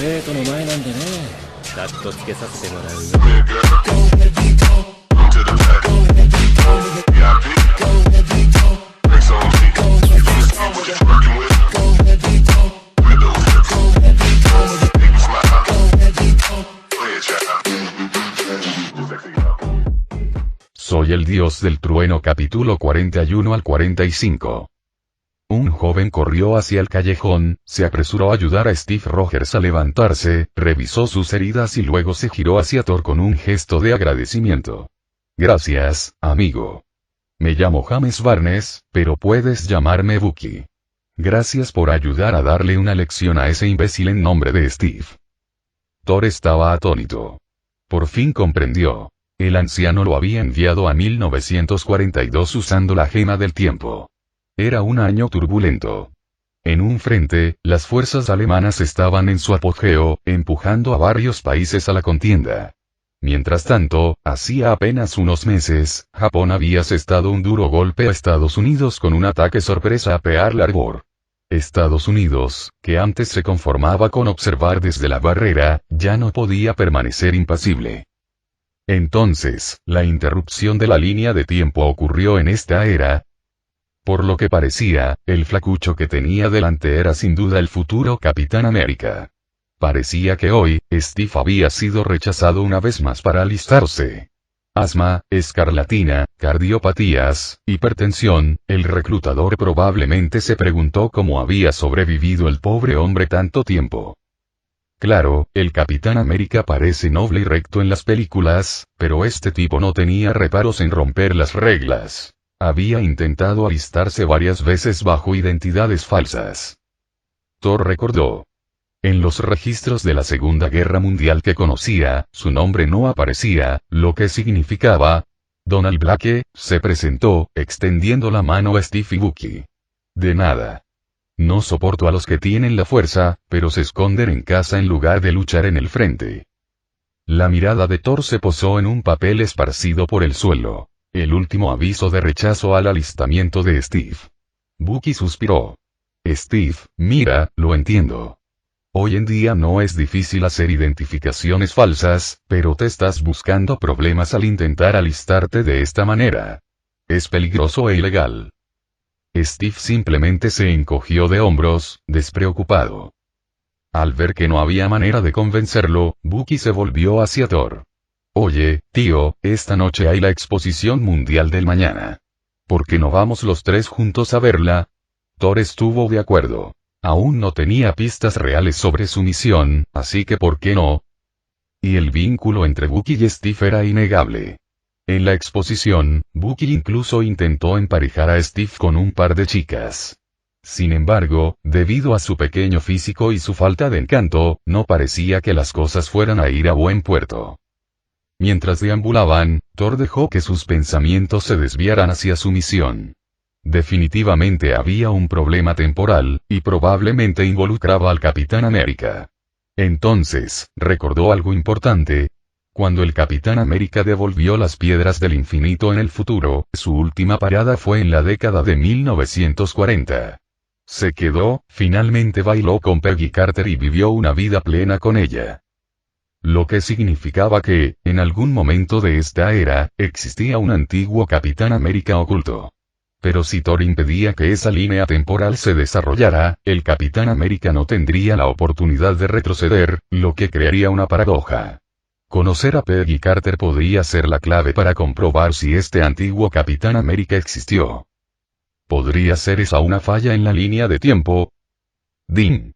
生徒の前なんでね。カットつけさせてもらうよ。Soy el dios del trueno capítulo 41 al 45. Un joven corrió hacia el callejón, se apresuró a ayudar a Steve Rogers a levantarse, revisó sus heridas y luego se giró hacia Thor con un gesto de agradecimiento. Gracias, amigo. Me llamo James Barnes, pero puedes llamarme Bucky. Gracias por ayudar a darle una lección a ese imbécil en nombre de Steve. Thor estaba atónito. Por fin comprendió. El anciano lo había enviado a 1942 usando la gema del tiempo. Era un año turbulento. En un frente, las fuerzas alemanas estaban en su apogeo, empujando a varios países a la contienda. Mientras tanto, hacía apenas unos meses, Japón había asestado un duro golpe a Estados Unidos con un ataque sorpresa a Pearl Harbor. Estados Unidos, que antes se conformaba con observar desde la barrera, ya no podía permanecer impasible. Entonces, la interrupción de la línea de tiempo ocurrió en esta era. Por lo que parecía, el flacucho que tenía delante era sin duda el futuro Capitán América. Parecía que hoy, Steve había sido rechazado una vez más para alistarse. Asma, escarlatina, cardiopatías, hipertensión, el reclutador probablemente se preguntó cómo había sobrevivido el pobre hombre tanto tiempo. Claro, el Capitán América parece noble y recto en las películas, pero este tipo no tenía reparos en romper las reglas. Había intentado alistarse varias veces bajo identidades falsas. Thor recordó. En los registros de la Segunda Guerra Mundial que conocía, su nombre no aparecía, lo que significaba. Donald Blake se presentó, extendiendo la mano a Steve y Bucky. De nada. No soporto a los que tienen la fuerza, pero se esconden en casa en lugar de luchar en el frente. La mirada de Thor se posó en un papel esparcido por el suelo. El último aviso de rechazo al alistamiento de Steve. Bucky suspiró. Steve, mira, lo entiendo. Hoy en día no es difícil hacer identificaciones falsas, pero te estás buscando problemas al intentar alistarte de esta manera. Es peligroso e ilegal. Steve simplemente se encogió de hombros, despreocupado. Al ver que no había manera de convencerlo, Bucky se volvió hacia Thor. Oye, tío, esta noche hay la exposición mundial del mañana. ¿Por qué no vamos los tres juntos a verla? Thor estuvo de acuerdo. Aún no tenía pistas reales sobre su misión, así que ¿por qué no? Y el vínculo entre Bucky y Steve era innegable. En la exposición, Bucky incluso intentó emparejar a Steve con un par de chicas. Sin embargo, debido a su pequeño físico y su falta de encanto, no parecía que las cosas fueran a ir a buen puerto. Mientras deambulaban, Thor dejó que sus pensamientos se desviaran hacia su misión. Definitivamente había un problema temporal, y probablemente involucraba al Capitán América. Entonces, recordó algo importante. Cuando el Capitán América devolvió las piedras del infinito en el futuro, su última parada fue en la década de 1940. Se quedó, finalmente bailó con Peggy Carter y vivió una vida plena con ella. Lo que significaba que, en algún momento de esta era, existía un antiguo Capitán América oculto. Pero si Thor impedía que esa línea temporal se desarrollara, el Capitán América no tendría la oportunidad de retroceder, lo que crearía una paradoja. Conocer a Peggy Carter podría ser la clave para comprobar si este antiguo Capitán América existió. ¿Podría ser esa una falla en la línea de tiempo? ¡Ding!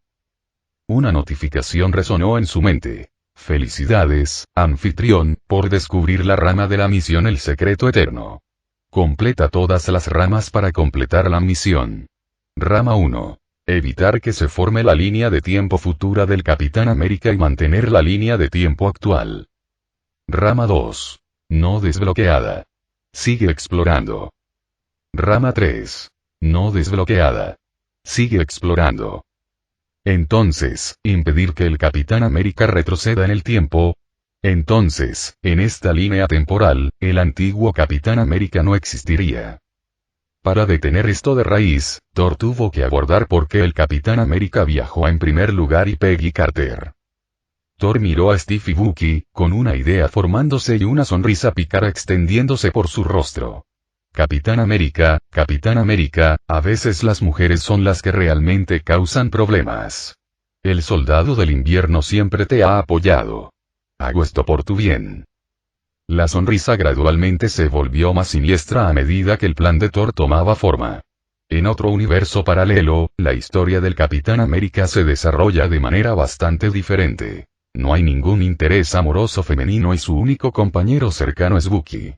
Una notificación resonó en su mente. Felicidades, anfitrión, por descubrir la rama de la misión El Secreto Eterno. Completa todas las ramas para completar la misión. Rama 1. Evitar que se forme la línea de tiempo futura del Capitán América y mantener la línea de tiempo actual. Rama 2. No desbloqueada. Sigue explorando. Rama 3. No desbloqueada. Sigue explorando. Entonces, impedir que el Capitán América retroceda en el tiempo. Entonces, en esta línea temporal, el antiguo Capitán América no existiría. Para detener esto de raíz, Thor tuvo que abordar por qué el Capitán América viajó en primer lugar y Peggy Carter. Thor miró a Steve y Bucky, con una idea formándose y una sonrisa pícara extendiéndose por su rostro. Capitán América, a veces las mujeres son las que realmente causan problemas. El soldado del invierno siempre te ha apoyado. Hago esto por tu bien. La sonrisa gradualmente se volvió más siniestra a medida que el plan de Thor tomaba forma. En otro universo paralelo, la historia del Capitán América se desarrolla de manera bastante diferente. No hay ningún interés amoroso femenino y su único compañero cercano es Bucky.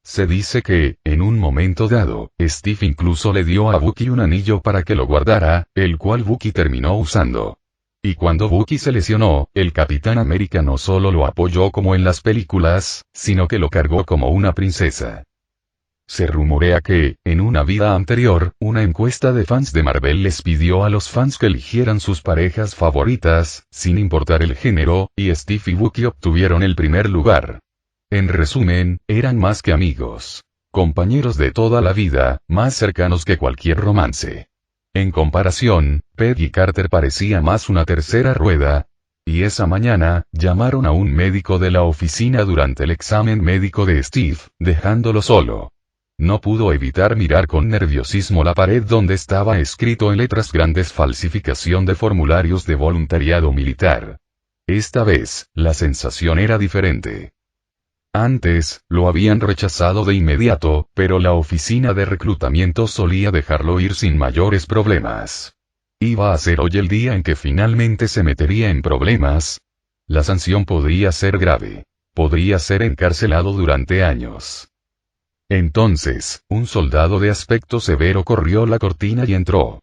Se dice que, en un momento dado, Steve incluso le dio a Bucky un anillo para que lo guardara, el cual Bucky terminó usando. Y cuando Bucky se lesionó, el Capitán América no solo lo apoyó como en las películas, sino que lo cargó como una princesa. Se rumorea que, en una vida anterior, una encuesta de fans de Marvel les pidió a los fans que eligieran sus parejas favoritas, sin importar el género, y Steve y Bucky obtuvieron el primer lugar. En resumen, eran más que amigos. Compañeros de toda la vida, más cercanos que cualquier romance. En comparación, Peggy Carter parecía más una tercera rueda. Y esa mañana, llamaron a un médico de la oficina durante el examen médico de Steve, dejándolo solo. No pudo evitar mirar con nerviosismo la pared donde estaba escrito en letras grandes falsificación de formularios de voluntariado militar. Esta vez, la sensación era diferente. Antes, lo habían rechazado de inmediato, pero la oficina de reclutamiento solía dejarlo ir sin mayores problemas. ¿Iba a ser hoy el día en que finalmente se metería en problemas? La sanción podría ser grave. Podría ser encarcelado durante años. Entonces, un soldado de aspecto severo corrió la cortina y entró.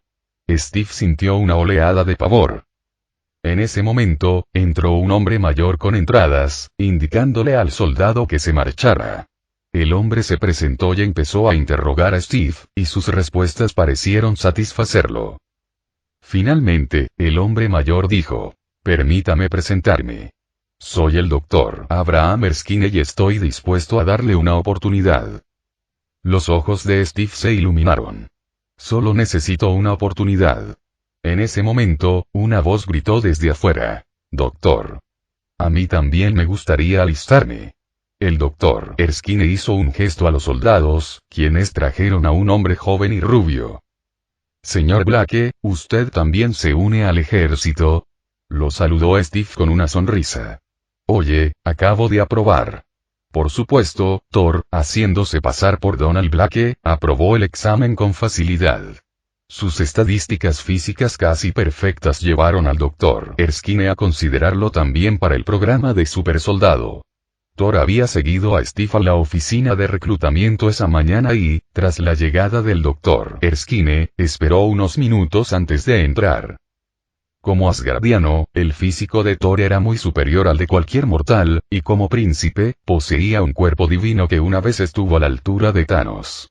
Steve sintió una oleada de pavor. En ese momento, entró un hombre mayor con entradas, indicándole al soldado que se marchara. El hombre se presentó y empezó a interrogar a Steve, y sus respuestas parecieron satisfacerlo. Finalmente, el hombre mayor dijo: «Permítame presentarme. Soy el Dr. Abraham Erskine y estoy dispuesto a darle una oportunidad». Los ojos de Steve se iluminaron. «Solo necesito una oportunidad». En ese momento, una voz gritó desde afuera: «Doctor. A mí también me gustaría alistarme». El doctor Erskine hizo un gesto a los soldados, quienes trajeron a un hombre joven y rubio. «Señor Blake, ¿usted también se une al ejército?», lo saludó Steve con una sonrisa. «Oye, acabo de aprobar». Por supuesto, Thor, haciéndose pasar por Donald Blake, aprobó el examen con facilidad. Sus estadísticas físicas casi perfectas llevaron al Dr. Erskine a considerarlo también para el programa de supersoldado. Thor había seguido a Steve a la oficina de reclutamiento esa mañana y, tras la llegada del Dr. Erskine, esperó unos minutos antes de entrar. Como asgardiano, el físico de Thor era muy superior al de cualquier mortal, y como príncipe, poseía un cuerpo divino que una vez estuvo a la altura de Thanos.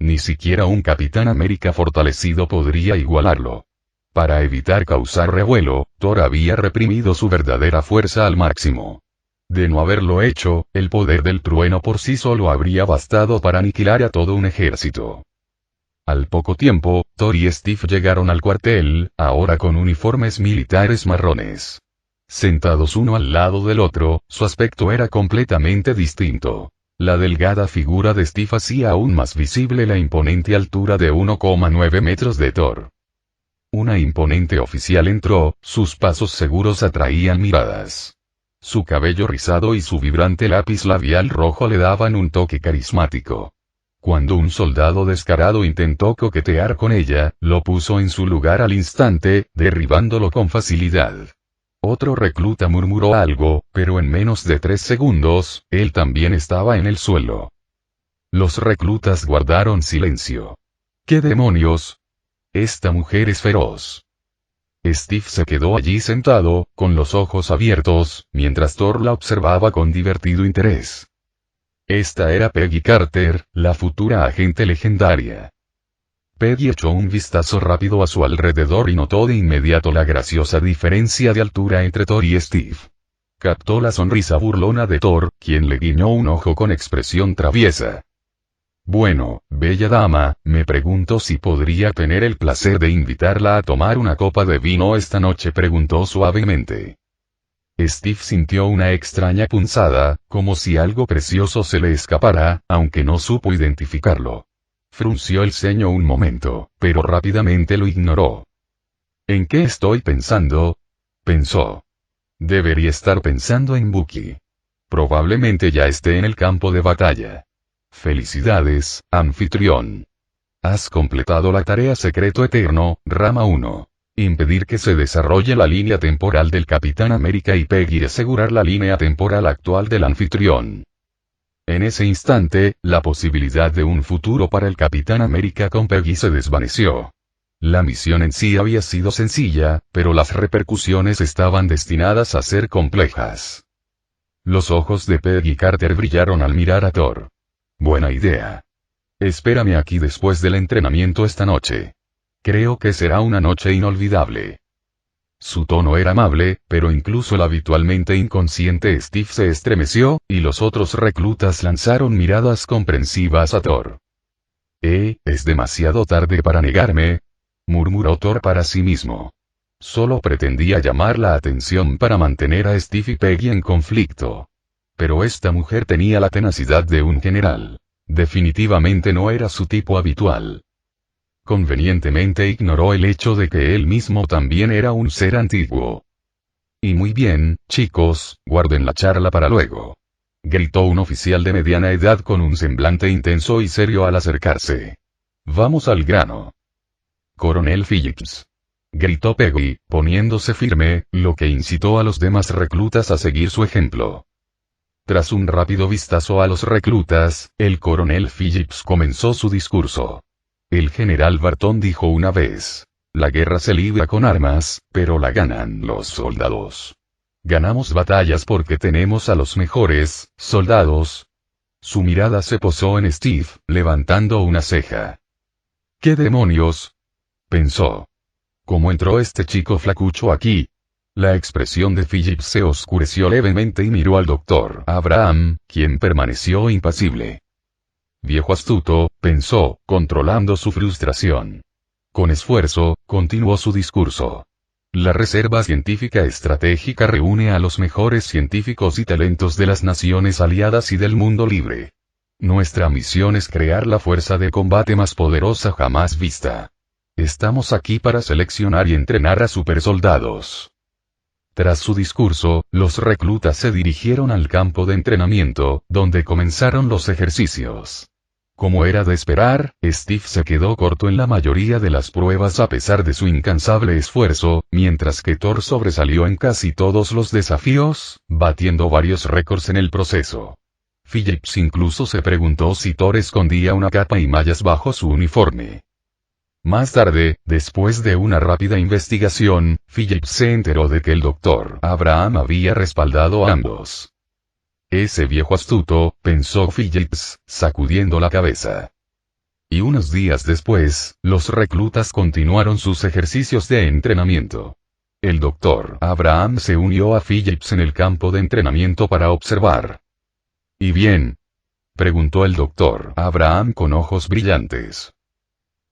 Ni siquiera un Capitán América fortalecido podría igualarlo. Para evitar causar revuelo, Thor había reprimido su verdadera fuerza al máximo. De no haberlo hecho, el poder del trueno por sí solo habría bastado para aniquilar a todo un ejército. Al poco tiempo, Thor y Steve llegaron al cuartel, ahora con uniformes militares marrones. Sentados uno al lado del otro, su aspecto era completamente distinto. La delgada figura de Steve hacía aún más visible la imponente altura de 1,9 metros de Thor. Una imponente oficial entró, sus pasos seguros atraían miradas. Su cabello rizado y su vibrante lápiz labial rojo le daban un toque carismático. Cuando un soldado descarado intentó coquetear con ella, lo puso en su lugar al instante, derribándolo con facilidad. Otro recluta murmuró algo, pero en menos de 3 segundos, él también estaba en el suelo. Los reclutas guardaron silencio. ¿Qué demonios? Esta mujer es feroz. Steve se quedó allí sentado, con los ojos abiertos, mientras Thor la observaba con divertido interés. Esta era Peggy Carter, la futura agente legendaria. Peggy echó un vistazo rápido a su alrededor y notó de inmediato la graciosa diferencia de altura entre Thor y Steve. Captó la sonrisa burlona de Thor, quien le guiñó un ojo con expresión traviesa. «Bueno, bella dama, me pregunto si podría tener el placer de invitarla a tomar una copa de vino esta noche», preguntó suavemente. Steve sintió una extraña punzada, como si algo precioso se le escapara, aunque no supo identificarlo. Frunció el ceño un momento, pero rápidamente lo ignoró. ¿En qué estoy pensando? Pensó. Debería estar pensando en Bucky. Probablemente ya esté en el campo de batalla. Felicidades, anfitrión. Has completado la tarea Secreto Eterno, Rama 1. Impedir que se desarrolle la línea temporal del Capitán América y Peggy y asegurar la línea temporal actual del anfitrión. En ese instante, la posibilidad de un futuro para el Capitán América con Peggy se desvaneció. La misión en sí había sido sencilla, pero las repercusiones estaban destinadas a ser complejas. Los ojos de Peggy Carter brillaron al mirar a Thor. Buena idea. Espérame aquí después del entrenamiento esta noche. Creo que será una noche inolvidable. Su tono era amable, pero incluso el habitualmente inconsciente Steve se estremeció, y los otros reclutas lanzaron miradas comprensivas a Thor. Es demasiado tarde para negarme, murmuró Thor para sí mismo. Solo pretendía llamar la atención para mantener a Steve y Peggy en conflicto. Pero esta mujer tenía la tenacidad de un general. Definitivamente no era su tipo habitual. Convenientemente ignoró el hecho de que él mismo también era un ser antiguo. Y muy bien, chicos, guarden la charla para luego. Gritó un oficial de mediana edad con un semblante intenso y serio al acercarse. Vamos al grano. Coronel Phillips. Gritó Peggy, poniéndose firme, lo que incitó a los demás reclutas a seguir su ejemplo. Tras un rápido vistazo a los reclutas, el coronel Phillips comenzó su discurso. El general Barton dijo una vez: la guerra se libra con armas, pero la ganan los soldados. Ganamos batallas porque tenemos a los mejores soldados. Su mirada se posó en Steve, levantando una ceja. ¿Qué demonios? Pensó. ¿Cómo entró este chico flacucho aquí? La expresión de Phillips se oscureció levemente y miró al doctor Abraham, quien permaneció impasible. Viejo astuto, pensó, controlando su frustración. Con esfuerzo, continuó su discurso. La Reserva Científica Estratégica reúne a los mejores científicos y talentos de las naciones aliadas y del mundo libre. Nuestra misión es crear la fuerza de combate más poderosa jamás vista. Estamos aquí para seleccionar y entrenar a supersoldados. Tras su discurso, los reclutas se dirigieron al campo de entrenamiento, donde comenzaron los ejercicios. Como era de esperar, Steve se quedó corto en la mayoría de las pruebas a pesar de su incansable esfuerzo, mientras que Thor sobresalió en casi todos los desafíos, batiendo varios récords en el proceso. Phillips incluso se preguntó si Thor escondía una capa y mallas bajo su uniforme. Más tarde, después de una rápida investigación, Phillips se enteró de que el doctor Abraham había respaldado a ambos. Ese viejo astuto, pensó Phillips, sacudiendo la cabeza. Y unos días después, los reclutas continuaron sus ejercicios de entrenamiento. El doctor Abraham se unió a Phillips en el campo de entrenamiento para observar. ¿Y bien? Preguntó el doctor Abraham con ojos brillantes.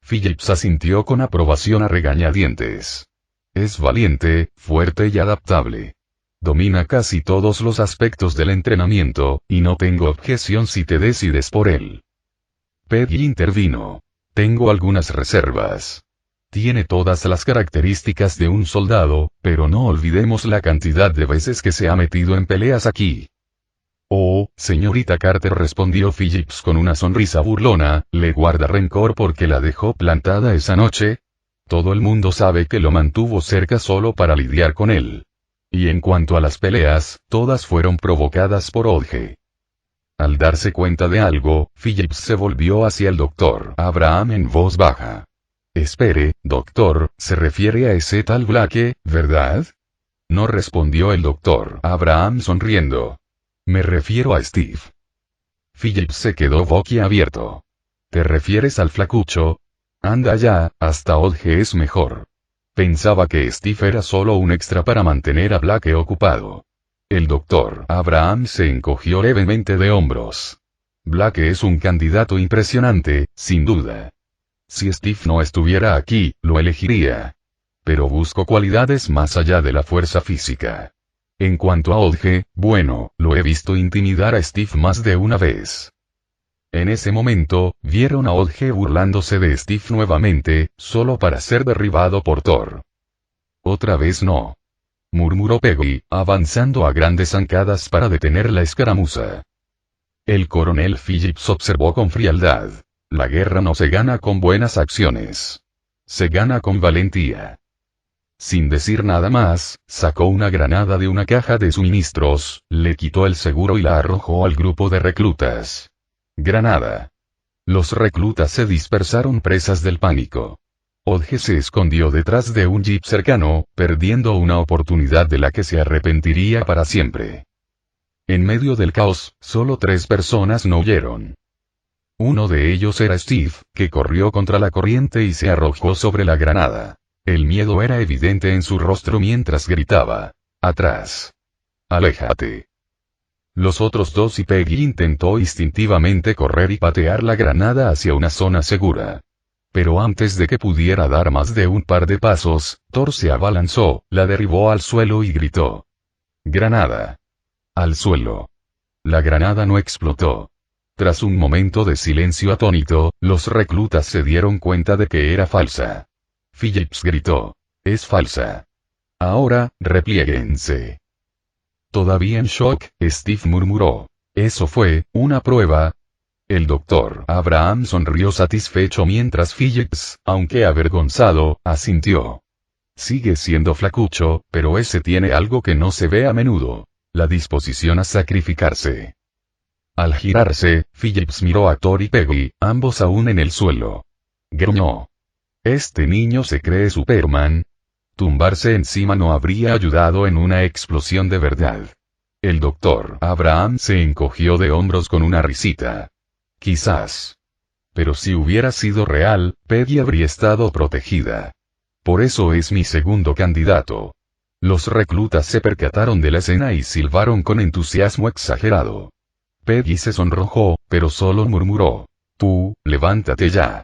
Phillips asintió con aprobación a regañadientes. Es valiente, fuerte y adaptable. Domina casi todos los aspectos del entrenamiento, y no tengo objeción si te decides por él. Peggy intervino. Tengo algunas reservas. Tiene todas las características de un soldado, pero no olvidemos la cantidad de veces que se ha metido en peleas aquí. Oh, señorita Carter, respondió Phillips con una sonrisa burlona, ¿le guarda rencor porque la dejó plantada esa noche? Todo el mundo sabe que lo mantuvo cerca solo para lidiar con él. Y en cuanto a las peleas, todas fueron provocadas por Odge. Al darse cuenta de algo, Phillips se volvió hacia el doctor Abraham en voz baja. Espere, doctor, se refiere a ese tal Blake, ¿verdad? No respondió el doctor Abraham sonriendo. Me refiero a Steve. Phillips se quedó boquiabierto. ¿Te refieres al flacucho? Anda ya, hasta Odge es mejor. Pensaba que Steve era solo un extra para mantener a Blake ocupado. El doctor Abraham se encogió levemente de hombros. Blake es un candidato impresionante, sin duda. Si Steve no estuviera aquí, lo elegiría. Pero busco cualidades más allá de la fuerza física. En cuanto a Odge, bueno, lo he visto intimidar a Steve más de una vez. En ese momento, vieron a Odge burlándose de Steve nuevamente, solo para ser derribado por Thor. Otra vez no, murmuró Peggy, avanzando a grandes zancadas para detener la escaramuza. El coronel Phillips observó con frialdad. La guerra no se gana con buenas acciones. Se gana con valentía. Sin decir nada más, sacó una granada de una caja de suministros, le quitó el seguro y la arrojó al grupo de reclutas. Granada. Los reclutas se dispersaron presas del pánico. Odge se escondió detrás de un jeep cercano, perdiendo una oportunidad de la que se arrepentiría para siempre. En medio del caos, solo 3 personas no huyeron. Uno de ellos era Steve, que corrió contra la corriente y se arrojó sobre la granada. El miedo era evidente en su rostro mientras gritaba: «¡Atrás! ¡Aléjate!». Los otros 2 y Peggy intentó instintivamente correr y patear la granada hacia una zona segura. Pero antes de que pudiera dar más de un par de pasos, Thor se abalanzó, la derribó al suelo y gritó: «¡Granada!». Al suelo. La granada no explotó. Tras un momento de silencio atónito, los reclutas se dieron cuenta de que era falsa. Phillips gritó: «Es falsa. Ahora, repliéguense». Todavía en shock, Steve murmuró: «¿Eso fue una prueba?». El doctor Abraham sonrió satisfecho mientras Phillips, aunque avergonzado, asintió. «Sigue siendo flacucho, pero ese tiene algo que no se ve a menudo: la disposición a sacrificarse». Al girarse, Phillips miró a Thor y Peggy, ambos aún en el suelo. Gruñó: «¿Este niño se cree Superman?». Tumbarse encima no habría ayudado en una explosión de verdad. El doctor Abraham se encogió de hombros con una risita. «Quizás. Pero si hubiera sido real, Peggy habría estado protegida. Por eso es mi segundo candidato». Los reclutas se percataron de la escena y silbaron con entusiasmo exagerado. Peggy se sonrojó, pero solo murmuró: «Tú, levántate ya».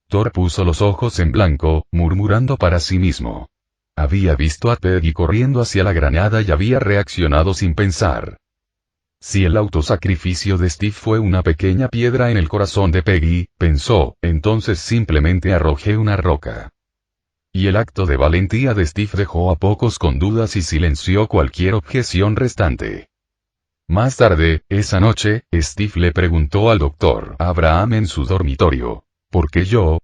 Thor puso los ojos en blanco, murmurando para sí mismo. Había visto a Peggy corriendo hacia la granada y había reaccionado sin pensar. Si el autosacrificio de Steve fue una pequeña piedra en el corazón de Peggy, pensó, entonces simplemente arrojé una roca. Y el acto de valentía de Steve dejó a pocos con dudas y silenció cualquier objeción restante. Más tarde, esa noche, Steve le preguntó al doctor Abraham en su dormitorio: «¿Por qué yo?».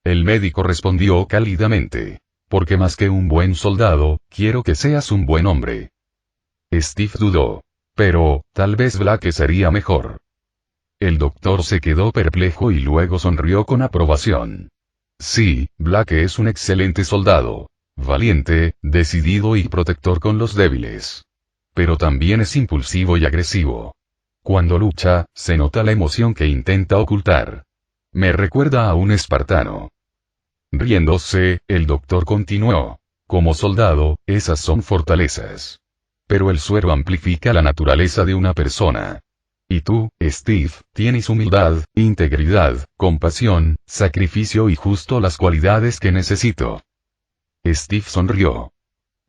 El médico respondió cálidamente: «Porque más que un buen soldado, quiero que seas un buen hombre». Steve dudó. «Pero, tal vez Blake sería mejor». El doctor se quedó perplejo y luego sonrió con aprobación. «Sí, Blake es un excelente soldado. Valiente, decidido y protector con los débiles. Pero también es impulsivo y agresivo. Cuando lucha, se nota la emoción que intenta ocultar. Me recuerda a un espartano». Riéndose, el doctor continuó: «Como soldado, esas son fortalezas. Pero el suero amplifica la naturaleza de una persona. Y tú, Steve, tienes humildad, integridad, compasión, sacrificio y justo las cualidades que necesito». Steve sonrió.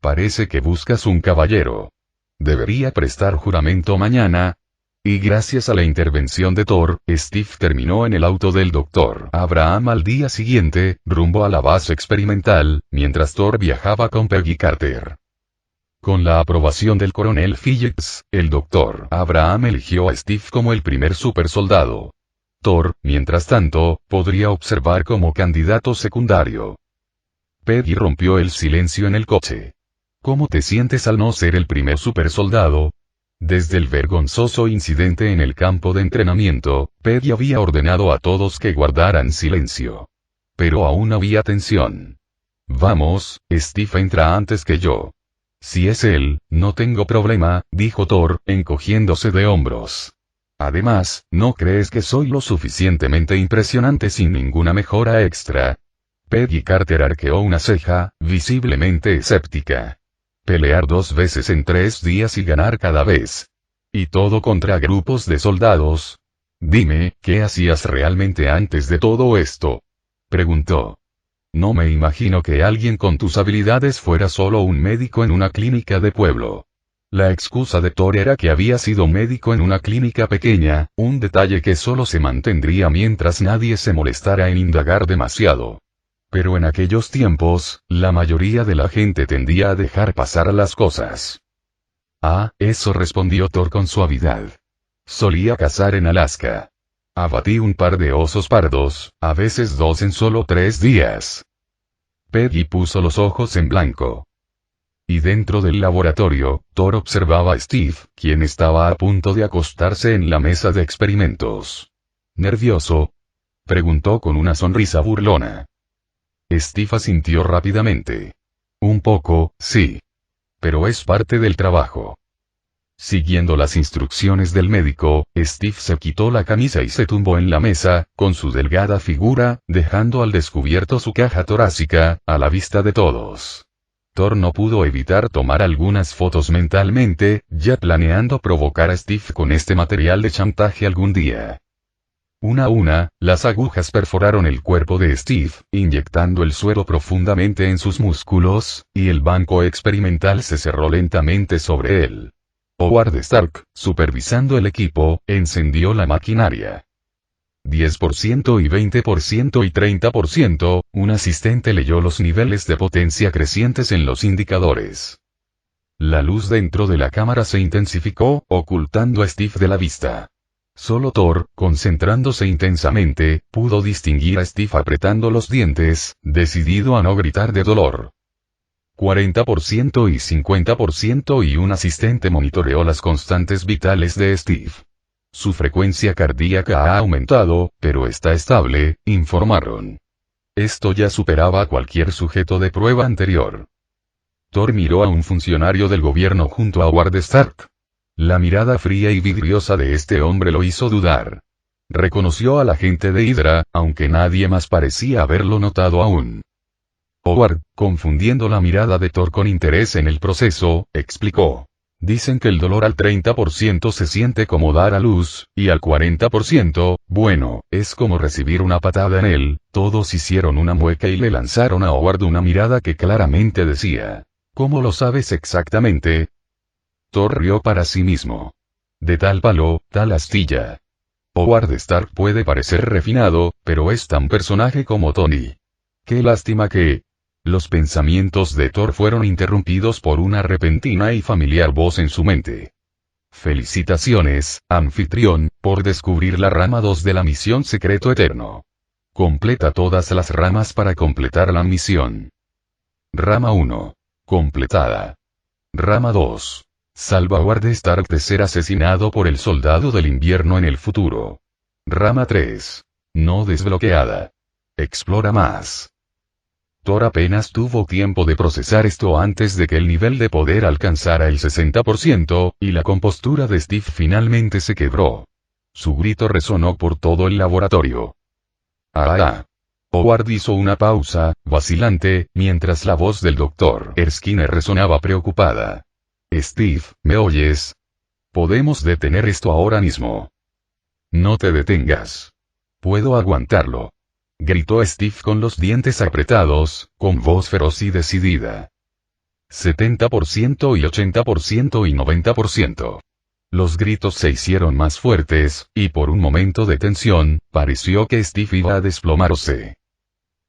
«Parece que buscas un caballero. Debería prestar juramento mañana». Y gracias a la intervención de Thor, Steve terminó en el auto del doctor Abraham al día siguiente, rumbo a la base experimental, mientras Thor viajaba con Peggy Carter. Con la aprobación del coronel Phillips, el doctor Abraham eligió a Steve como el primer supersoldado. Thor, mientras tanto, podría observar como candidato secundario. Peggy rompió el silencio en el coche. «¿Cómo te sientes al no ser el primer supersoldado?». Desde el vergonzoso incidente en el campo de entrenamiento, Peggy había ordenado a todos que guardaran silencio. Pero aún había tensión. «Vamos, Steve entra antes que yo». «Si es él, no tengo problema», dijo Thor, encogiéndose de hombros. «Además, ¿no crees que soy lo suficientemente impresionante sin ninguna mejora extra?». Peggy Carter arqueó una ceja, visiblemente escéptica. «Pelear 2 veces en 3 días y ganar cada vez. Y todo contra grupos de soldados. Dime, ¿qué hacías realmente antes de todo esto?», preguntó. «No me imagino que alguien con tus habilidades fuera solo un médico en una clínica de pueblo». La excusa de Thor era que había sido médico en una clínica pequeña, un detalle que solo se mantendría mientras nadie se molestara en indagar demasiado. Pero en aquellos tiempos, la mayoría de la gente tendía a dejar pasar las cosas. Ah, eso, respondió Thor con suavidad. Solía cazar en Alaska. Abatí un par de osos pardos, a veces 2 en solo 3 días. Peggy puso los ojos en blanco. Y dentro del laboratorio, Thor observaba a Steve, quien estaba a punto de acostarse en la mesa de experimentos. ¿Nervioso?, preguntó con una sonrisa burlona. Steve asintió rápidamente. Un poco, sí. Pero es parte del trabajo. Siguiendo las instrucciones del médico, Steve se quitó la camisa y se tumbó en la mesa, con su delgada figura, dejando al descubierto su caja torácica, a la vista de todos. Thor no pudo evitar tomar algunas fotos mentalmente, ya planeando provocar a Steve con este material de chantaje algún día. Una a una, las agujas perforaron el cuerpo de Steve, inyectando el suero profundamente en sus músculos, y el banco experimental se cerró lentamente sobre él. Howard Stark, supervisando el equipo, encendió la maquinaria. 10% y 20% y 30%, un asistente leyó los niveles de potencia crecientes en los indicadores. La luz dentro de la cámara se intensificó, ocultando a Steve de la vista. Solo Thor, concentrándose intensamente, pudo distinguir a Steve apretando los dientes, decidido a no gritar de dolor. 40% y 50% y un asistente monitoreó las constantes vitales de Steve. Su frecuencia cardíaca ha aumentado, pero está estable, informaron. Esto ya superaba a cualquier sujeto de prueba anterior. Thor miró a un funcionario del gobierno junto a Howard Stark. La mirada fría y vidriosa de este hombre lo hizo dudar. Reconoció al agente de Hydra, aunque nadie más parecía haberlo notado aún. Howard, confundiendo la mirada de Thor con interés en el proceso, explicó. Dicen que el dolor al 30% se siente como dar a luz, y al 40%, bueno, es como recibir una patada en él. Todos hicieron una mueca y le lanzaron a Howard una mirada que claramente decía: ¿cómo lo sabes exactamente? Thor rió para sí mismo. De tal palo, tal astilla. Howard Stark puede parecer refinado, pero es tan personaje como Tony. Qué lástima que... Los pensamientos de Thor fueron interrumpidos por una repentina y familiar voz en su mente. Felicitaciones, anfitrión, por descubrir la rama 2 de la misión Secreto Eterno. Completa todas las ramas para completar la misión. Rama 1. Completada. Rama 2. Salva a Howard Stark de ser asesinado por el Soldado del Invierno en el futuro. Rama 3. No desbloqueada. Explora más. Thor apenas tuvo tiempo de procesar esto antes de que el nivel de poder alcanzara el 60%, y la compostura de Steve finalmente se quebró. Su grito resonó por todo el laboratorio. ¡Ah! Howard hizo una pausa, vacilante, mientras la voz del Dr. Erskine resonaba preocupada. Steve, ¿me oyes? Podemos detener esto ahora mismo. No te detengas. Puedo aguantarlo. Gritó Steve con los dientes apretados, con voz feroz y decidida. 70% y 80% y 90%. Los gritos se hicieron más fuertes, y por un momento de tensión, pareció que Steve iba a desplomarse.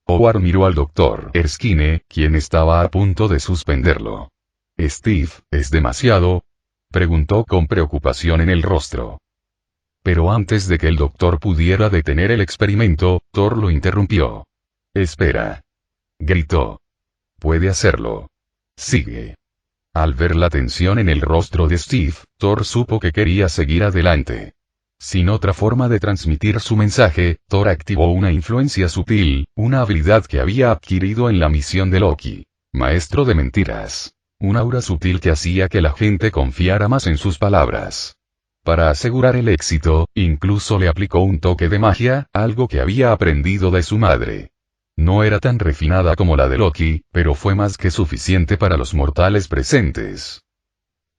Howard miró al Dr. Erskine, quien estaba a punto de suspenderlo. «Steve, ¿es demasiado?», preguntó con preocupación en el rostro. Pero antes de que el doctor pudiera detener el experimento, Thor lo interrumpió. «Espera», gritó. «Puede hacerlo. Sigue». Al ver la tensión en el rostro de Steve, Thor supo que quería seguir adelante. Sin otra forma de transmitir su mensaje, Thor activó una influencia sutil, una habilidad que había adquirido en la misión de Loki. Maestro de mentiras. Un aura sutil que hacía que la gente confiara más en sus palabras. Para asegurar el éxito, incluso le aplicó un toque de magia, algo que había aprendido de su madre. No era tan refinada como la de Loki, pero fue más que suficiente para los mortales presentes.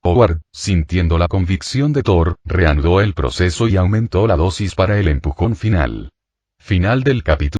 Howard, sintiendo la convicción de Thor, reanudó el proceso y aumentó la dosis para el empujón final. Final del capítulo.